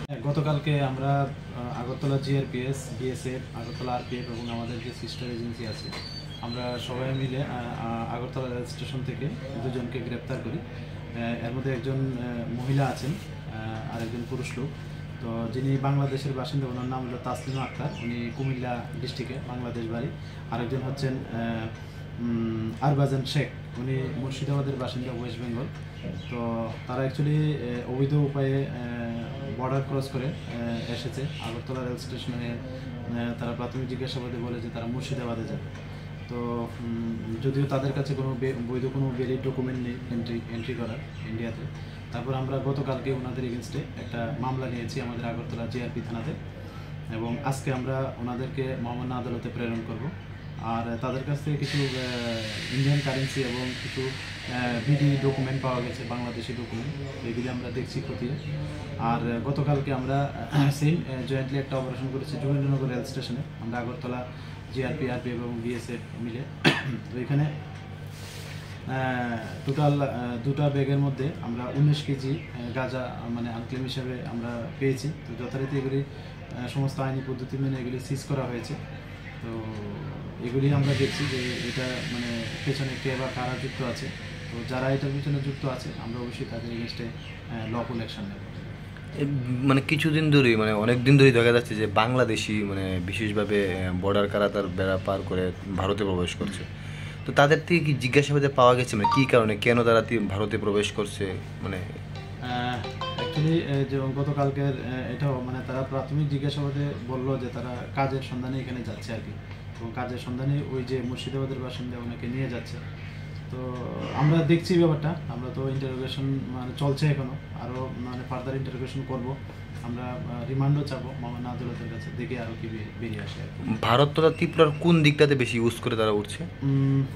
গতকালকে আমরা Agartala GRPS, BSF, Agartala RPF এবং আমাদের যে সিস্টার এজেন্সি আছে, আমরা সবাই মিলে আগরতলা রেল স্টেশন থেকে দুজনকে গ্রেপ্তার করি। এর মধ্যে একজন মহিলা আছেন আর একজন পুরুষ লোক। তো যিনি বাংলাদেশের বাসিন্দা, ওনার নাম হলো তাসলিমা আক্তার, উনি কুমিল্লা ডিস্ট্রিক্টে, বাংলাদেশ বাড়ি। আরেকজন হচ্ছেন আরবাজান শেখ, উনি মুর্শিদাবাদের বাসিন্দা, ওয়েস্ট বেঙ্গল। তো তারা অ্যাকচুয়ালি অবৈধ উপায়ে বর্ডার ক্রস করে এসেছে আগরতলা রেল স্টেশনে। তারা প্রাথমিক জিজ্ঞাসাবাদে বলে যে তারা মুর্শিদাবাদে যাবে। তো যদিও তাদের কাছে কোনো বৈধ কোনো ভ্যালিড ডকুমেন্ট নেই এন্ট্রি করার ইন্ডিয়াতে। তারপর আমরা গতকালকে ওনাদের এগেনস্টে একটা মামলা নিয়েছি আমাদের আগরতলা জিআরপি থানাতে, এবং আজকে আমরা ওনাদেরকে মহামান্য আদালতে প্রেরণ করব। আর তাদের কাছ থেকে কিছু ইন্ডিয়ান কারেন্সি এবং কিছু বিডি ডকুমেন্ট পাওয়া গেছে, বাংলাদেশি ডকুমেন্ট, এগুলি আমরা দেখছি খতিয়ে। আর গতকালকে আমরা সেম জয়েন্টলি একটা অপারেশন করেছি যোগেন্দ্রনগর রেল স্টেশনে, আমরা আগরতলা জিআরপি, আরপি এবং বিএসএফ মিলে। তো এখানে টোটাল দুটা ব্যাগের মধ্যে আমরা 19 কেজি গাঁজা মানে আনক্লেম হিসাবে আমরা পেয়েছি। তো যথারীতি এগুলি সমস্ত আইনি পদ্ধতি মেনে এগুলি সিজ করা হয়েছে। তো এগুলি আমরা দেখছি যে এটা মানে পেছনে কে বা কারা যুক্ত আছে। তো যারা এটার পিছনে যুক্ত আছে আমরা অবশ্যই তাদের এগেনস্টে লফুল অ্যাকশন নেব। মানে কিছুদিন ধরেই, মানে অনেক দিন ধরেই দেখা যাচ্ছে যে বাংলাদেশি মানে বিশেষভাবে বর্ডার কারা তার বেড়া পার করে ভারতে প্রবেশ করছে। তো তাদের থেকে কি জিজ্ঞাসাবাদে পাওয়া গেছে মানে কী কারণে, কেন তারা ভারতে প্রবেশ করছে? মানে অ্যাকচুয়ালি যে গতকালকের এটাও মানে তারা প্রাথমিক জিজ্ঞাসাবাদে বললো যে তারা কাজের সন্ধানে এখানে যাচ্ছে আর কি, এবং কাজের সন্ধানে ওই যে মুর্শিদাবাদের বাসিন্দা ওনাকে নিয়ে যাচ্ছে। তো আমরা দেখছি ব্যাপারটা, আমরা তো ইন্টারোগেশন মানে চলছে এখনো, আরও মানে ফার্দার ইন্টারোগেশন করব। আমরা রিমান্ডও চাবো মহামান্য আদালতের কাছে, দেখে আরও কি বেরিয়ে আসে আর কি। ভারত তথা ত্রিপুরার কোন দিকটাতে বেশি ইউজ করে তারা উঠছে?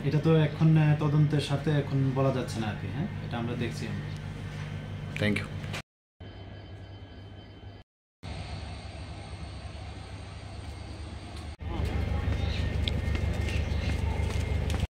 এটা তো এখন তদন্তের সাথে এখন বলা যাচ্ছে না আর কি। হ্যাঁ, এটা আমরা দেখছি। Thank you.